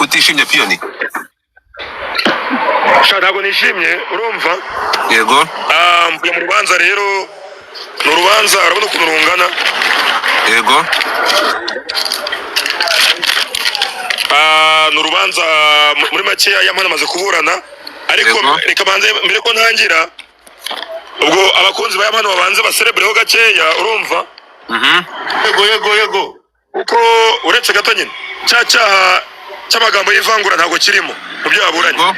utishimye piyoni? Ntabwo nishimye urumva. Yego. Mvuye mu rubanza rero, ni urubanza urabona ukuntu rungana. Yego. Ni urubanza muri makeya Yampano amaze kuburana, ariko reka banze mbere ko ntangira ubwo abakunzi ba Yampano babanze baserebureho gakeya urumva. Yego uko uretse gato nyine cyaha cy'amagambo y'ivangura ntabwo kirimo mu byo yaburanye.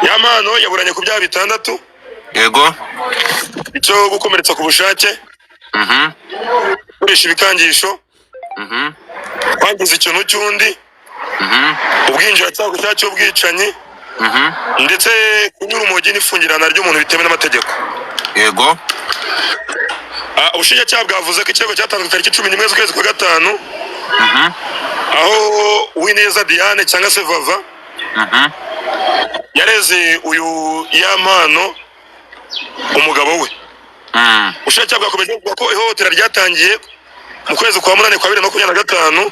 Yampano yaburanye ku byaha 6. Yego. Icyo gukomeretsa ku bushake, gukoresha ibikangisho, kwangiza ikintu cy'undi, ubwinjiracyaha cy'ubwicanyi, ndetse kunyura urumogi n'ifungirana ry'umuntu bitemewe n'amategeko. Yego. Ubushinjacyaha bwavuze ko ikirego cyatanzwe tariki 11 z'ukwezi kwa gatanu, aho Uwineza Diane cyangwa se Vava yareze uyu Yampano umugabo we. Ubushinjacyaha bwakomeje kuvuga ko ihohotera ryatangiye mu kwezi kwa munani kwa 2025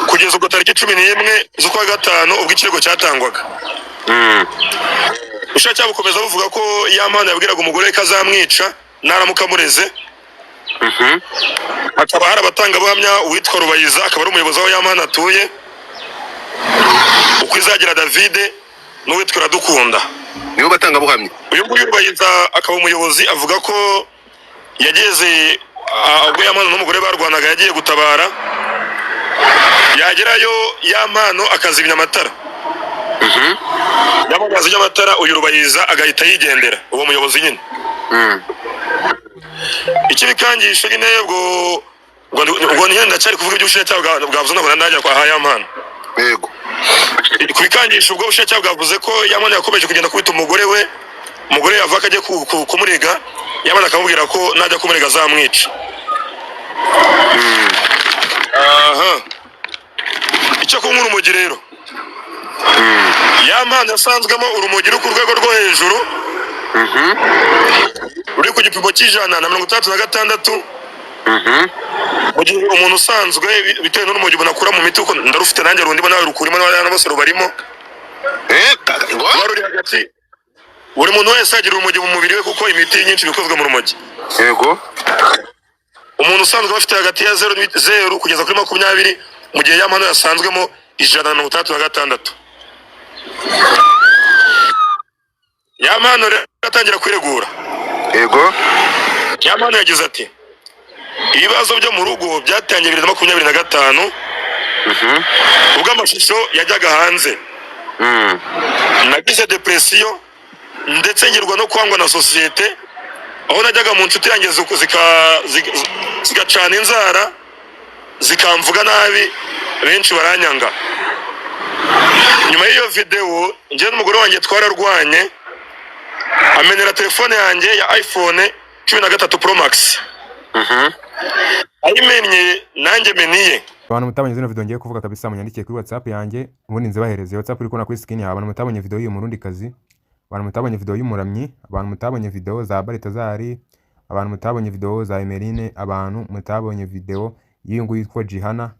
kugeza ubwo tariki 11 z'ukwa gatanu ubwo ikirego cyatangwaga. Ubushinjacyaha bukomeza buvuga ko Yampano yabwiraga umugore ko azamwica naramuka amureze. Hakaba hari abatangabuhamya uwitwa Rubayiza akaba ari umuyobozi aho Yampano atuye, Ukwizagira David n'uwitwa Iradukunda nibo batangabuhamya. uyu nguyu Rubayiza akaba umuyobozi avuga ko yageze ubwo Yampano n'umugore barwanaga yagiye gutabara, yagerayo Yampano akazimya amatara. Yamamaza y'amatara uyu Rubayiza agahita yigendera uwo muyobozi nyine. Ikibikangisho nyine ubwo nyenda cyari kuvuga iby'ubushinjacyaha bwavuze nabona najya kwa Yampano. Yego. Kubikangisho ubwo ubushinjacyaha bwavuze ko Yampano yakomeje kugenda kubita umugore we, umugore yava akajya kumurega, Yampano akamubwira ko najya kumurega azamwica. Icyo kunywa urumogi rero, Yampano yasanzwemo urumogi ku rwego rwo hejuru, uri ku gipimo cy'166. Mu gihe umuntu usanzwe bitewe n'urumogi bunakura mu miti, uko ndarufite nanjye rundi nawe rukurimo n'abana bose rubarimo. Ruri hagati, buri muntu wese agira urumogi mu mubiri we kuko imiti nyinshi bikozwe mu rumogi. Yego. Umuntu usanzwe bafite hagati ya 0 kugeza kuri 20, mu gihe Yampano yasanzwemo 166. Yampano atangira kwiregura. Yego. Yampano yagize ati ibibazo byo mu rugo byatangiye 2025 ubwo amashusho yajyaga hanze. Nagize depression ndetse ngirwa no kwangwa na societe, aho najyaga mu nshuti yanjye zigacana inzara zikamvuga nabi, benshi baranyanga. Nyuma y'iyo video njye n'umugore wanjye twararwanye, amenera telefone yanjye ya iPhone 13 Pro Max. Ayimenye nanjye meniye. Abantu mutabonye zino video ngiye kuvuga kabisa munyandikiye kuri WhatsApp yanjye, ubundi nzibahereze WhatsApp uri kubona kuri screen yawe. Abantu mutabonye video y'uyu Murundi kazi, abantu mutabonye video y'umuramyi, abantu mutabonye video za Baritazari, abantu mutabonye video za Emeline, abantu mutabonye video y'uyu nguyu yitwa Jihana,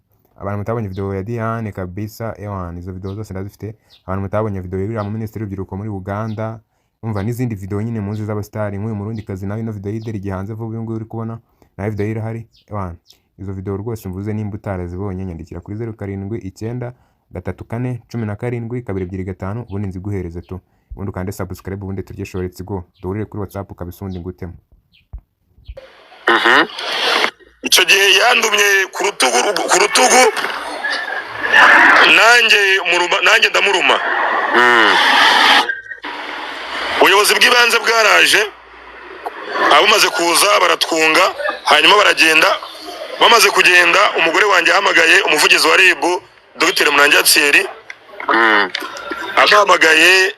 abantu mutabonye video ya Diane kabisa. Izo video zose ndazifite. Abantu mutabonye video y'uriya mu Minisitiri w'Urubyiruko muri Uganda, umva n'izindi video nyine munzi z'abastari nk'uyu Murundi kazi, nawe ino video y'ideri gihanze vuba uyu nguyu uri kubona, nawe video irahari. Izo video rwose mvuze nimba utarazibonye nyandikira kuri 0793417225 ubundi nziguhereze tu, ubundi ukande subscribe, ubundi turye shoretse go duhurire kuri WhatsApp kabisundi ngutemo. Icyo gihe yandumye ku rutugu nanjye ndamuruma. Ubuyobozi bw'ibanze bwaraje, abumaze kuza baratwunga, hanyuma baragenda. Bamaze kugenda umugore wanjye ahamagaye umuvugizi wa RIB Dr. Munangira Thierry. Ahamagaye,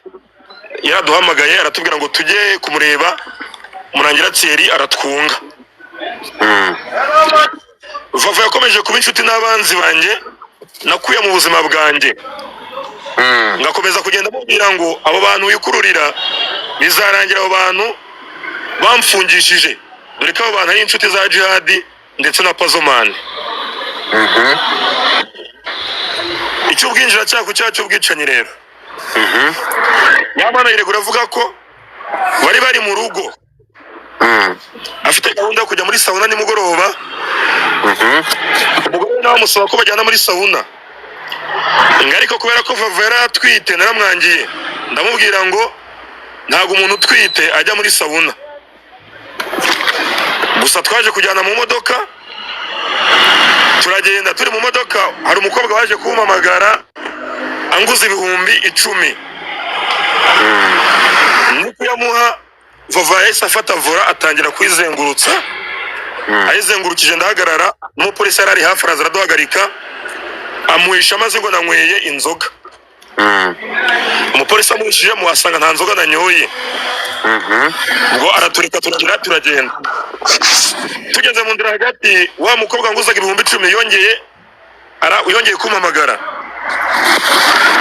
yaraduhamagaye aratubwira ngo tujye kumureba. Munangira Thierry aratwunga. Vava yakomeje kuba inshuti n'abanzi banjye nakuye mu buzima bwanjye. Ngakomeza kugenda mubwira ngo abo bantu wikururira bizarangira, abo bantu bamfungishije, dore ko abo bantu ari inshuti za Jihad ndetse na Pazomani. icy'ubwinjiracyaha ku cyaha cy'ubwicanyi rero Nyamana yiregura avuga ko bari mu rugo afite gahunda yo kujya muri sauna nimugoroba umugore nawe amusaba ko bajyana muri sauna ariko kubera ko Vava yari atwite naramwangiye ndamubwira ngo ntago umuntu utwite ajya muri sauna gusa twaje kujyana mu modoka turagenda turi mu modoka hari umukobwa waje kumpamagara anguza 10,000 niko yamuha Vava yahise afata vora atangira kwizengurutsa ayizengurukije ndahagarara n'umupolisi yari hafi araduhagarika amuhisha amaze ngo nanyweye inzoga umupolisi amuhishije muhasanga nta nzoga nanyoye ngo araturika turagenda tugeze mu ndira hagati wa mukobwa nguzaga 10,000 yongeye kumpamagara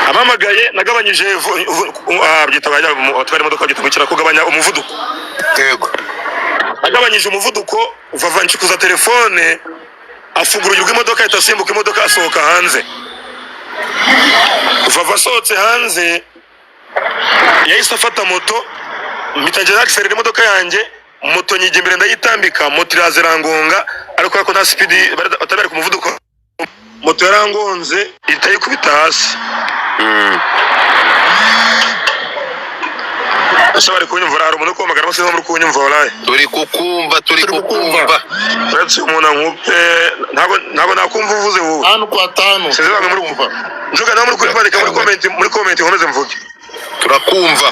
amamagaye nagabanyije byitaba twari imodoka gitubikira kugabanya umuvuduko yego agabanyije umuvuduko Vava nshikuza telefone afungura urugi rw'imodoka itasimbuka imodoka asohoka hanze Vava asohotse hanze yahise afata moto mpitagera akselera imodoka yanjye moto nyijya imbere ndayitambika moto irazirangonga ariko ko nta speed batabari ku muvuduko moto yarangonze itayikubita hasi Asabari kunyumva hari umuntu kwamagara bose muri kunyumva walaye turi kukumva uretse umuntu ankupe ntago nakumva uvuze wowe 5 kwa 5 size bamwe muri kumva njuga nawe muri kwandika muri comment nkomeze mvuge turakumva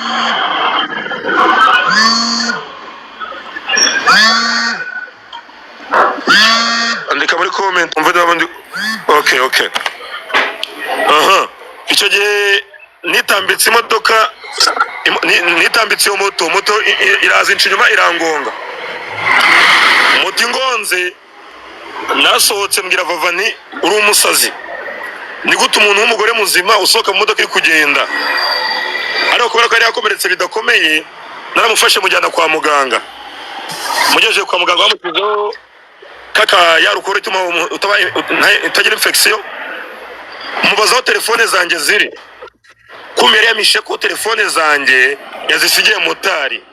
andika muri comment umva ndabandi okay icyo gihe nitambitse imodoka nitambitse moto iraza inyuma irangonga moto ingonze nasohotse mbwira Vava ni uri umusazi ni gute umuntu w'umugore muzima usohoka mu modoka iri kugenda ariko kubera ko yari yakomeretse bidakomeye naramufashe mujyana kwa muganga mugejeje kwa muganga bamukizeho kaka yarukore ituma utagira infection mubazaho telefone zanjye ziri kumere yamishe ko telefone zanjye yazisigiye motari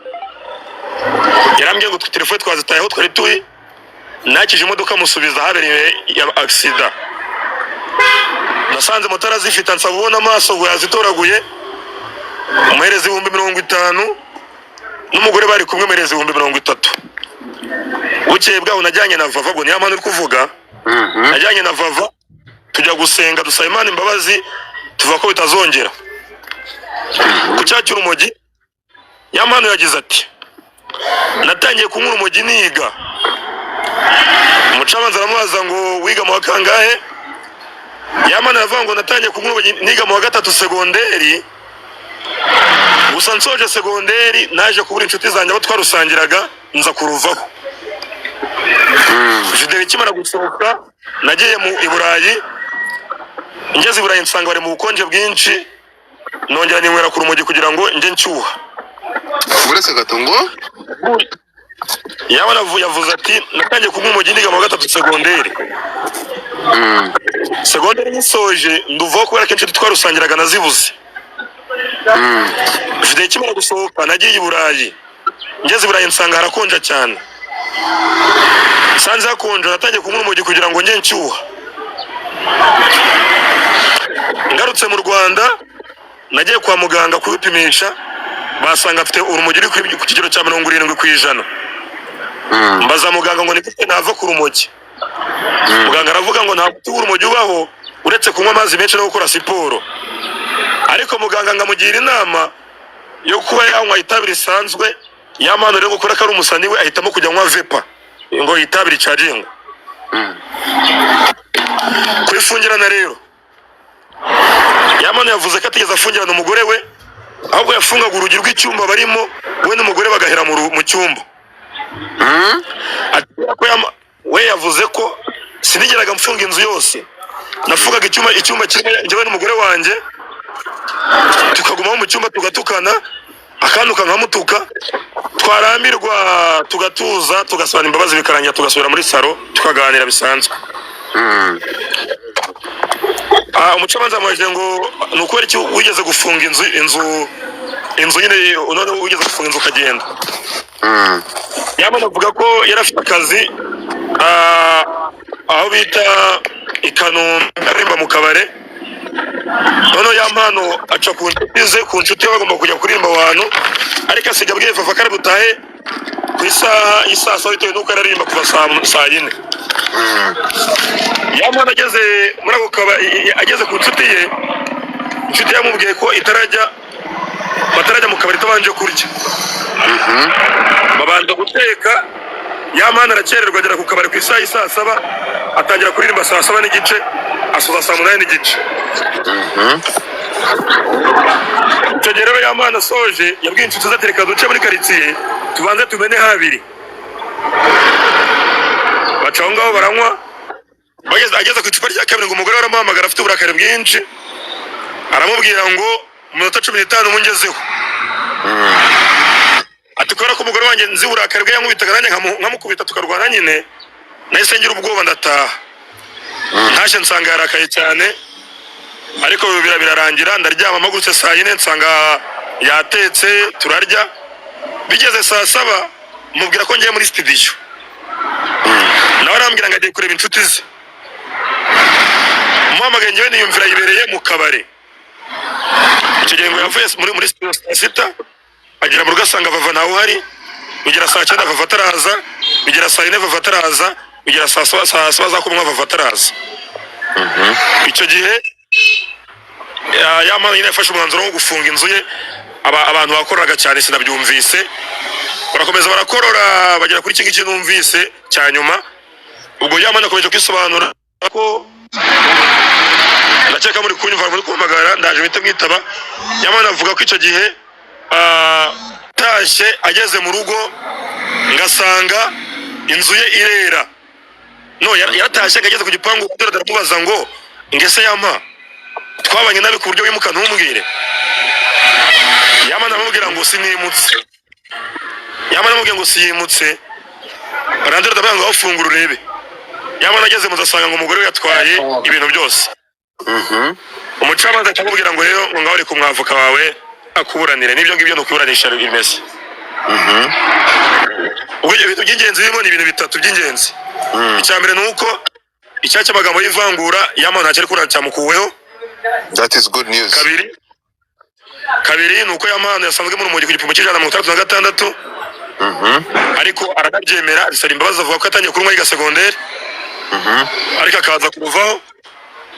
yarambye ngo telefone twazitayeho twari tuyi nakije imodoka musubiza habereye ya accident nasanze motara zifite nsabona amaso ngo yazitoraguye umuhereza 50,000 n'umugore bari kumwe muhereza 30,000 bukeye bwaho najyanye na Vava ngo Nyamana uri kuvuga najyanye na Vava tujya gusenga dusaba Imana imbabazi tuva ko bitazongera ku cyacyura urumogi Nyamana yagize ati natangiye kunywa urumogi niga umucamanza aramubaza ngo wiga mu wa kangahe Nyamana yavuga ngo natangiye kunywa urumogi niga mu wa 3 segonderi gusa nsoje segonderi naje kubura inshuti zanjye abo twarusangiraga nza kuruvaho video ikimara gusohoka nagiye mu Iburayi ngeze Iburayi nsanga bari mu bukonje bwinshi nongera ninywera ku rumogi kugira ngo nje nshyuha uretse gato ngo Nyamana yavuze ati natangiye kunywa urumogi niga mu wa 3 segonderi segonderi nisoje nduvaho kubera ko inshuti twarusangiraga nazibuze video ikimara gusohoka nagiye Iburayi ngeze Iburayi nsanga harakonja cyane sanze hakonje natangiye kunywa urumogi kugira ngo nje nshyuha ngarutse mu Rwanda nagiye kwa muganga kwipimisha basanga afite urumogi ku kigero cya 70%. Mbaza muganga ngo nifite nava ku rumogi. Muganga aravuga ngo nta muti w'urumogi ubaho uretse kunywa amazi menshi no gukora siporo. Ariko muganga ngamugira inama yo kuba yanywa itabi risanzwe Nyamana rero gukora ko ari umusani we ahitamo kujya nywa vepa ngo itabi richarging. Kwifungirana rero Nyamana yavuze ko atigeze afungirana umugore we ahubwo yafungaga urugi rw'icyumba barimo we n'umugore bagahera mu cyumba. We yavuze ko sinigeraga mfunga inzu yose nafungaga icyumba kimwe njyewe n'umugore wanjye tukaguma mu cyumba tugatukana akanduka nkamutuka twarambirwa tugatuza tugasubira imbabazi bikarangira tugasubira muri saro tukaganira bisanzwe. umucamanza amajije ngo ni ukubera iki wigeze gufunga inzu nyine none wigeze gufunga inzu ukagenda. Yamana avuga ko yari afite akazi aho bita i Kanombe aririmba mu kabare, noneho ya mpano aca ku nshuti ye bagomba kujya kuririmba ahantu, ariko asiga abwiye Fafa ko ari butahe ku isaha y'isaa saba bitewe n'uko aririmba kuva saa yine. Ya mpano ageze muri ako kabari, ageze ku nshuti ye, inshuti yamubwiye ko batarajya mu kabari itabanje kurya. Babanza guteka, ya mpano arakererwa agera ku kabari ku isaha y'isaa saba, atangira kuririmba saa saba n'igice, asoza saa munani n'igice. Icyo gihe rero ya mpano asoje yabwiye inshuti ze ati reka duce muri karitsiye tubanze tumene habiri. Baca aho ngaho baranywa, ageze ku icupa rya kabiri ngo umugore aramuhamagara afite uburakari bwinshi, aramubwira ngo mu minota 15 mungezeho. Ati kubera ko umugore wanjye nzi uburakari bwe yankubitaga nanjye nkamukubita tukarwana nyine, nahise ngira ubwoba ndataha. Ntashye nsanga yarakaye cyane, ariko birarangira ndaryama amagurutse saa yine nsanga yatetse turarya. Bigeze saa saba mubwira ko ngiye muri studio, nawe arambwira ngo agiye kureba inshuti ze. Muhamagaye njyewe niyumvira yibereye mu kabare. Icyo gihe ngo yavuye muri studio saa sita, agera mu rugo asanga Vava ntawe uhari, bigera saa 9 Vava ataraza, bigera saa 4 Vava ataraza, bigera saa 7 za kumwa Vava ataraza. Icyo gihe ya mpano nyine yafashe umwanzuro wo gufunga inzu ye. Abantu bakoraga cyane sinabyumvise, barakomeza barakorora bagera kuri iki ngiki numvise cya nyuma. Ubwo ya mpano akomeje kwisobanura ko ndakeka muri kunyumva muri kumagara, ndaje bite mwitaba. Ya mpano avuga ko icyo gihe tashye ageze mu rugo ngasanga inzu ye irera. No, yaratashye ageze ku gipangu, aramubaza ngo ngese yampa twabanye nabi ku buryo wimuka ntumbwire. Yamana amubwira ngo sinimutse, Yamana amubwira ngo siyimutse, arandira ndabanga ngo afungura urebe. Yamana ageze mu zasanga ngo umugore we yatwaye ibintu byose. Umucamanza akamubwira ngo rero ngo ngaho uri kumwavuka wawe akuburanire, nibyo ngibyo nukuburanisha bimeze. Ubwo ibintu by'ingenzi birimo ni ibintu bitatu by'ingenzi. Icya mbere nuko icyaha cy'amagambo y'ivangura Yamana cyari kurana cyamukuweho. That is good news. Kabiri nuko Yamana yasanzwe muri umujyi ku gipimo cy'136, ariko aranabyemera bisaba imbabazi avuga ko atangiye kunywa yiga secondaire, ariko akaza kuvaho.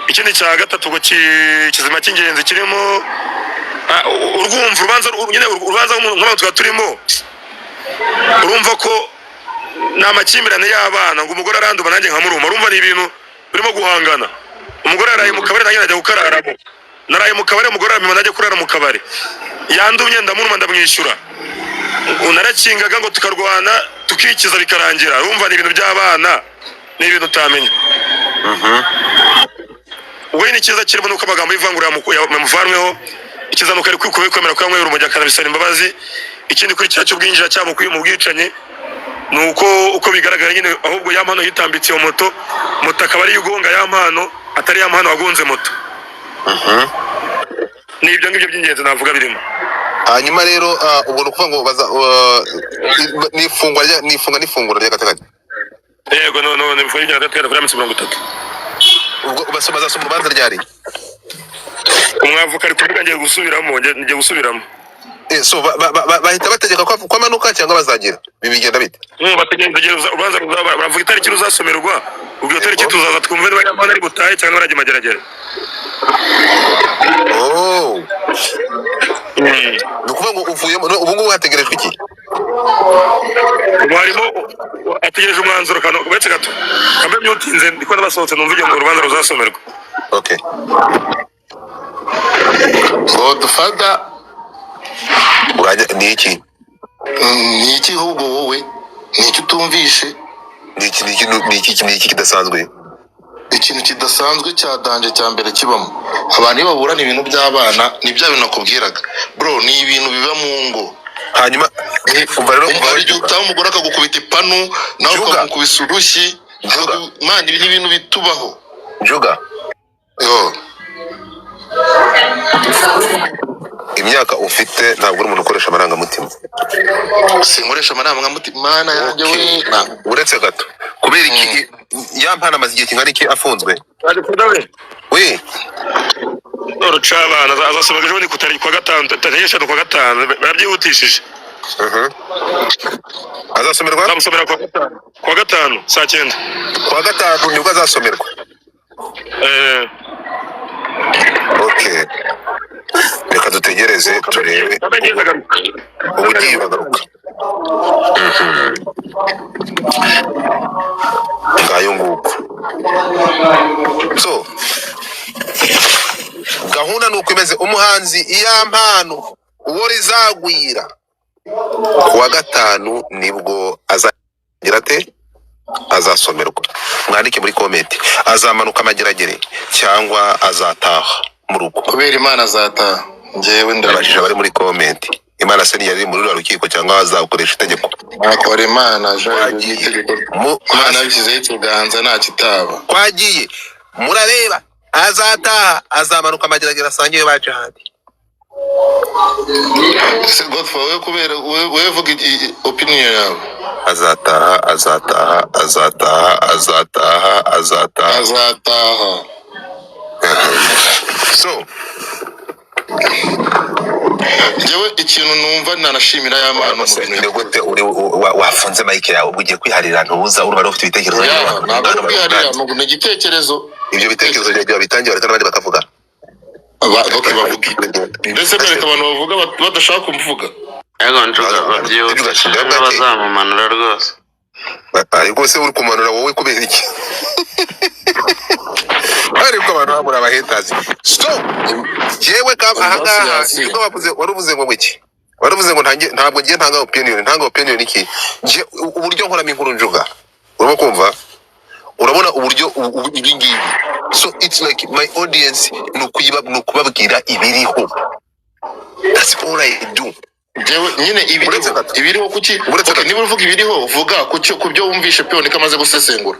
Ikindi cya gatatu ngo kizima cy'ingenzi kirimo urwumva urubanza nk'abantu twa turimo, urumva ko n'amakimbirane y'abana ngo umugore aranduma nanjye nkamuruma. Urumva ni ibintu birimo guhangana. Umugore yaraye mu kabari nanjye najya gukararamo, naraye mu kabari umugore aramima najya kurara mu kabari, yandumye ndamuruma ndamwishyura, narakingaga ngo tukarwana tukikiza bikarangira. Urumva ni ibintu by'abana, ni ibintu utamenya. Ubwo ni cyiza kirimo nuko amagambo y'ivangura yamuvanweho. Ikiza nuko ari kwemera ko yamwe urumogi akanabisaba imbabazi. Ikindi kuri cyacu ubwinjira cyangwa mu bwicanye nuko uko bigaragara nyine, ahubwo ya mpano yitambitse iyo moto akaba ari yugonga ya mpano, atari ya mpano wagonze moto. Ni ibyo ngibyo by'ingenzi navuga birimo. Hanyuma rero ubwo nukuvuga ngo baza n'ifungura ry'agateganyo. Yego no bivuye by'agateganyo kuri 30. Ubwo bazasoma urubanza ryari? Umwavuka ari kuvuga ngiye gusubiramo. So bahita bategeka ko amanuka cyangwa bazagira bibigenda bite? Bategereza urubanza baravuga itariki ruzasomerwa, ubwo itariki tuzaza twumve niba Yamana ari butahe cyangwa arajya mageragere. Nukuvuga ngo uvuyemo ubu ngubu hategerejwe iki? Barimo ategereje umwanzuro kano betse gato. Kambe myutinze ndiko nabasohotse numvige ngo urubanza ruzasomerwa. Okay. Godfather Urajya ni iki? ni iki ahubwo wowe ni iki utumvishe? Ni iki kidasanzwe? Ikintu kidasanzwe cya danje cya mbere kibamo abantu iyo baburana ibintu by'abana ni bya bintu nakubwiraga bro, ni ibintu biba mu ngo. Hanyuma umva rero umugore akagukubita ipanu nawe ukamukubisa urushyi Man, ibi ni ibintu bitubaho. Juga. Yo. Imyaka ufite ntabwo uri umuntu ukoresha amarangamutima. Sinkoresha amarangamutima mana yanjye we. Uretse gato. Kubera iki yampana amaze igihe kingana iki afunzwe? We. Urucabana azasomaga ejo ni kutari kwa gatanu, tarehe kwa gatanu barabyihutishije. Azasomerwa? Azamusomera kwa gatanu saa 9. Kwa gatanu nibwo azasomerwa. Okay. Reka dutegereze turebe. Ubugiye bagaruka. Ngayo nguko. So gahunda nuko imeze umuhanzi iyampano uwo rizagwira kuwa gatanu nibwo azagira ate azasomerwa. Mwandike muri comment azamanuka amageragere cyangwa azataha mu rugo. Kubera Imana azataha. Njewe ndabashije bari muri comment. Imana se yari muri rukiko cyangwa azakoresha itegeko. Akora Imana jaje itegeko. Imana bishyizeho ikiganza nta kitaba. Kwagiye murareba azataha azamanuka amageragere asangiye baje handi. Se Godfather we kubera we vuga opinion yawe. Azataha. So jewe ikintu numva nanashimira y'Imana mu bintu gute wafunze mike yawe ugiye kwiharira ntuza urubara ufite ibitekerezo ntabwo kwiharira ngo n'igitekerezo ibyo bitekerezo byagiye bitangiye bareka n'abandi bakavuga ndetse bareka abantu bavuga badashaka kumvuga yego njuga babyutse bazamumanura rwose ariko se uri kumanura wowe kubera iki ariko abantu bamura abahetazi stop jewe ka ahangaha niko bavuze waruvuze ngo iki waruvuze ngo ntabwo ngiye ntanga opinion iki je uburyo nkoramo inkuru njuga urimo kumva urabona uburyo ibi ngibi so it's like my audience nukubabwira ibiriho that's all I do. Jewe nyine ibiriho kuki niba uvuga ibiriho uvuga kubyo wumvishe Pion kamaze gusesengura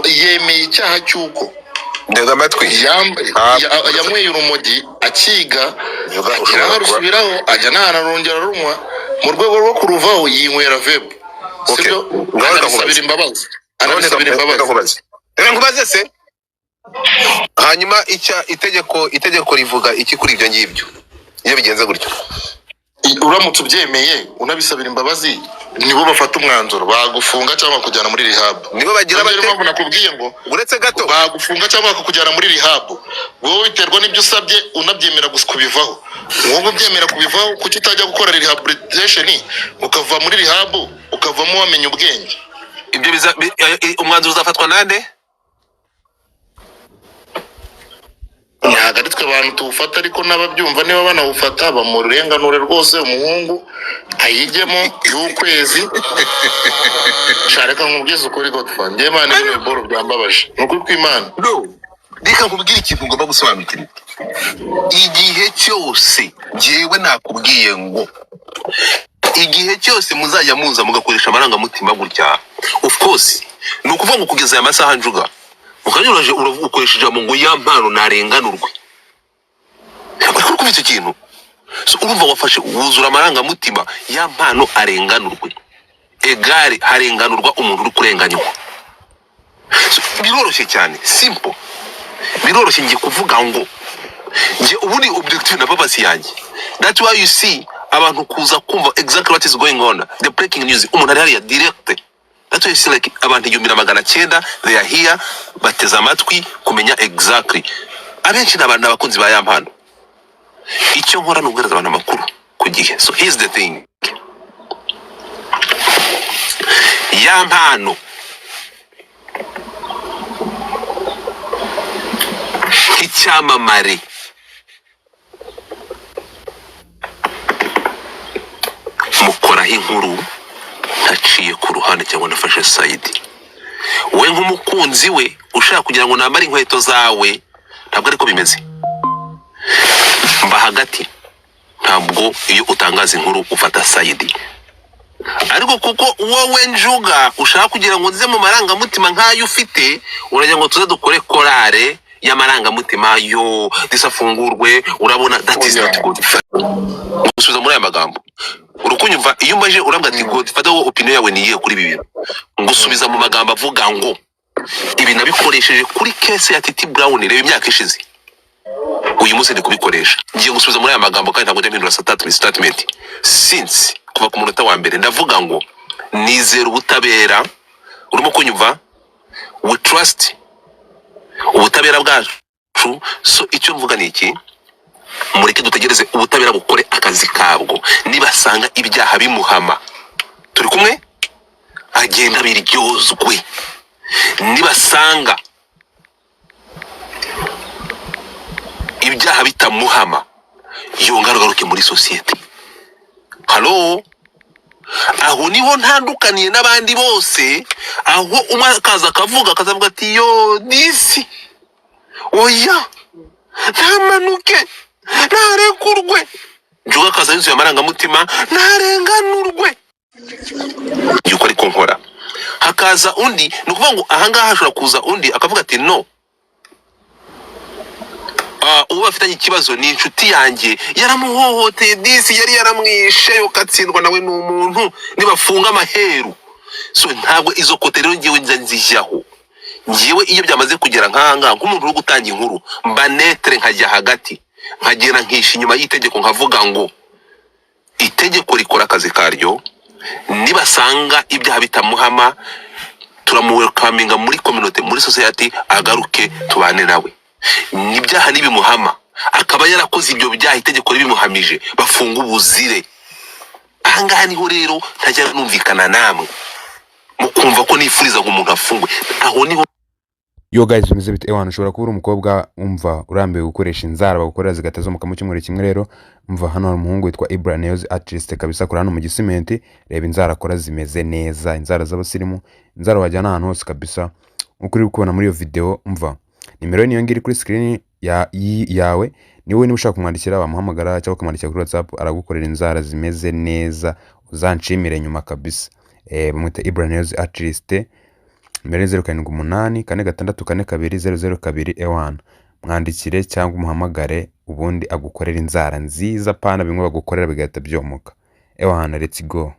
yemeye icyaha cyuko ndega amatwi yamweye urumogi akiga agira rusubiraho ajya ntanarongera rumwa mu rwego rwo kuruvaho yinywera vape sibyo anabisabira imbabazi rero nkubaze se hanyuma itegeko rivuga iki kuri ibyo ngibyo iyo bigenze gutyo uramutse ubyemeye unabisabira imbabazi nibo bafata umwanzuro bagufunga cyangwa kujyana muri rehab nibo bagira bate mpamvu nakubwiye ngo uretse gato bagufunga cyangwa bakujyana muri rehab wowe biterwa n'ibyo usabye unabyemera kubivaho wowe ubyemera kubivaho kuki utajya gukora rehabilitation ukava muri rehab ukavamo wamenye ubwenge ibyo umwanzuro uzafatwa nande ntagatwe abantu tuwufata ariko n'ababyumva niba banawufata bamurenganure rwose umuhungu ayigemo y'ukwezi shareka nkubwize ukuri Godfather ngiye Imana ibintu biboro byambabaje nukuri kw'Imana reka nkubwire ikintu ngomba gusobanukirwa igihe cyose jewe nakubwiye ngo igihe cyose muzajya muza mugakoresha amarangamutima gutya of course nukuvuga ngo kugeza aya masaha njuga ukanyuraje ukoresheje ngo yampano narenganurwe ariko kuva icyo kintu so urumva wafashe wuzura amarangamutima yampano arenganurwe egare harenganurwa umuntu uri kurenganywa so biroroshye cyane simple biroroshye ngiye kuvuga ngo ngiye ubundi objective na purpose yanjye that's why you see abantu kuza kumva exactly what is going on the breaking news umuntu ari hariya direct. That's why you see like abantu 1900 they are here bateza amatwi kumenya exactly abenshi n'abantu abakunzi ba yampano icyo nkora n'ubwiriza abantu amakuru ku gihe. So here's the thing, yampano icyamamare mukoraho inkuru ntaciye ku ruhande cyangwa nafashe side. We nk'umukunzi we ushaka kugira ngo nambare inkweto zawe ntabwo ariko bimeze. Mba hagati, ntabwo iyo utangaza inkuru ufata side. ariko kuko wowe Njuga ushaka kugira ngo nze mu marangamutima nk'ayo ufite, uragira ngo tuze dukore korale y'amarangamutima yo disafungurwe. Urabona that is not good. Gusubiza muri aya magambo urukunyumva, iyo mbaje urambwa ati God Father, wo opinion yawe niye kuri ibi bintu, ngusubiza mu magambo avuga ngo ibi nabikoresheje kuri case ya Titi Brown reba imyaka ishize, uyu munsi ndi kubikoresha. Ngiye gusubiza muri aya magambo kandi ntabwo ndahindura statement since kuva ku munota wa mbere ndavuga ngo nizera ubutabera. Urimo kunyumva? We trust ubutabera bwacu. So icyo mvuga ni iki, mureke dutegereze ubutabera bukore akazi kabwo. Nibasanga ibyaha bimuhama, turi kumwe, agenda biryozwe. Nibasanga ibyaha bitamuhama, yongaruke muri society. Hello, aho niho ntandukaniye n'abandi bose. Aho umwe akaza akavuga ati yo disi oya ntamanuke narekurwe, Njuga akaza yuzuye amarangamutima narenganurwe, yuko ariko nkora. Hakaza undi, ni ukuvuga ngo ahangaha hashobora kuza undi akavuga ati no, uwo bafitanye ikibazo ni inshuti yanjye, yaramuhohoteye disi, yari yaramwishe, ukatsindwa nawe n'umuntu, nibafunga amaheru. So ntabwo izo kote rero ngiye nzijyaho. Ngiyewe iyo byamaze kugera nkanga nk'umuntu uri gutanga inkuru, mba netre nkajya hagati, nkagera nkisha inyuma y'itegeko, nkavuga ngo itegeko rikora akazi karyo. Nibasanga ibyaha bitamuhama, turamuwelcominga muri community, muri society, agaruke tubane nawe. Nibyaha nibimuhama akaba yarakoze ibyo byaha itegeko ribimuhamije, bafunga ubuzire. Ahangaha niho rero ntajya numvikana namwe mukumva ko nifuriza ngo umuntu afungwe. Aho niho yo guys bimeze bite ewana. Ushobora kuba uri umukobwa umva urambiwe gukoresha inzara bagukorera zigatazomuka mu cyumweru kimwe. Rero umva hano hari umuhungu witwa Ibra Nails artist kabisa, kuri hano mu Gisimenti. Reba inzara akora zimeze neza, inzara z'abasirimu, inzara wajyana ahantu hose kabisa. Uko uri kubona muri iyo video, umva nimero niyo ngiri kuri screen yawe. Niwe niba ushaka kumwandikira bamuhamagara cyangwa kumwandikira kuri WhatsApp, aragukorera inzara zimeze neza, uzanshimire nyuma kabisa. Bamwita Ibra Nails artist, nimero 0784 462 42 002 mwandikire cyangwa umuhamagare, ubundi agukorera inzara nziza, pana bimwe bagukorera bigahita byomoka. Let's go.